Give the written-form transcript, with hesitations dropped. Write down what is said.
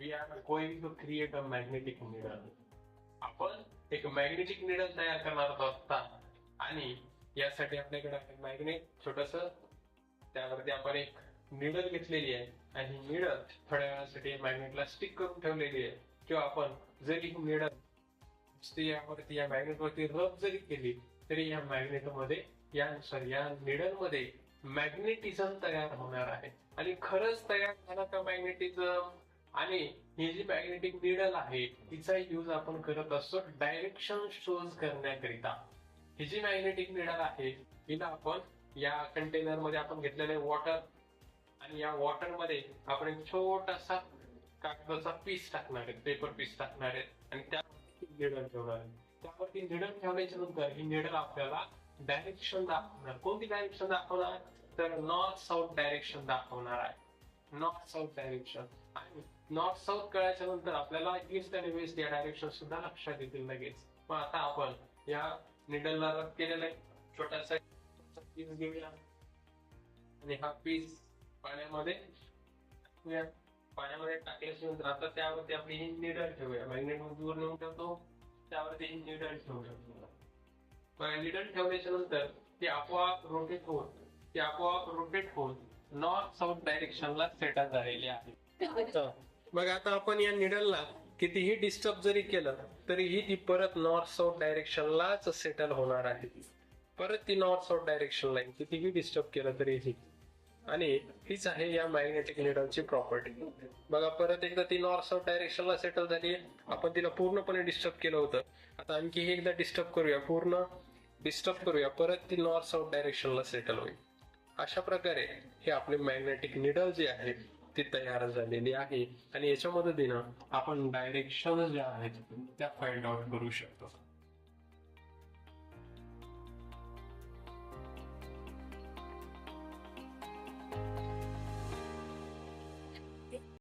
we are going to create a magnetic needle. आपण एक magnetic needle तयार करणार आहोत आणि यासाठी आपल्याकडे आहे मॅग्नेट छोटस, त्यावरती आपण एक निडल घेतलेली आहे आणि ही निडल थोड्या वेळासाठी मॅग्नेटला स्टिक करून ठेवलेली आहे. किंवा आपण जरी ही निडल यावरती या मॅग्नेटवरती रब जरी केली तरी या मॅग्नेटमध्ये या निडल मध्ये मॅग्नेटिझम तयार होणार आहे. आणि खरंच तयार झाला का मॅग्नेटिझम? आणि ही जी मॅग्नेटिक निडल आहे तिचा यूज आपण करत असतो डायरेक्शन शोज करण्याकरिता. ही जी मॅग्नेटिक निडल आहे हिला आपण या कंटेनर मध्ये आपण घेतलेले वॉटर, आणि या वॉटर मध्ये आपण एक छोटासा कागदाचा पीस टाकणार आहे, पेपर पीस टाकणार आहे आणि त्यावरती निडल ठेवणार आहे. त्यावरती निडल ठेवल्याच्या नंतर ही निडल आपल्याला डायरेक्शन दाखवणार. कोणती डायरेक्शन दाखवणार? तर नॉर्थ साऊथ डायरेक्शन दाखवणार आहे. North south direction. आणि नॉर्थ साऊथ कळायच्या नंतर आपल्याला ईस्ट आणि वेस्ट या डायरेक्शन सुद्धा लक्षात येतील लगेच. मग आता आपण या निडलला रब केलेला आहे, छोटासा पीस घेऊया आणि हा पीस पाण्यामध्ये टाकल्याच्या नंतर आता त्यावरती आपली ही निडल ठेवूया. मॅग्नेट वर नेऊन ठेवतो, त्यावरती ही निडल ठेवूया. निडल ठेवल्याच्या नंतर ती आपोआप रोटेट होऊन नॉर्थ साऊथ डायरेक्शनला सेटल झालेली आहे. मग आता आपण या निडलला कितीही डिस्टर्ब जरी केलं तरीही ती परत नॉर्थ साऊथ डायरेक्शनलाच सेटल होणार आहे. परत ती नॉर्थ साऊथ डायरेक्शनला कितीही डिस्टर्ब केलं तरीही. आणि हीच आहे या मॅग्नेटिक निडलची प्रॉपर्टी. बघा, परत एकदा ती नॉर्थ साऊथ डायरेक्शनला सेटल झाली. आपण तिला पूर्णपणे डिस्टर्ब केलं होतं, आता आणखी एकदा डिस्टर्ब करूया, पूर्ण डिस्टर्ब करूया, परत ती नॉर्थ साऊथ डायरेक्शनला सेटल होईल. अशा प्रकारे हे आपले मॅग्नेटिक निडल जे आहे ती तयार झालेली आहे आणि याच्या मदतीनं आपण डायरेक्शन ज्या आहेत त्या फाइंड आउट करू शकतो.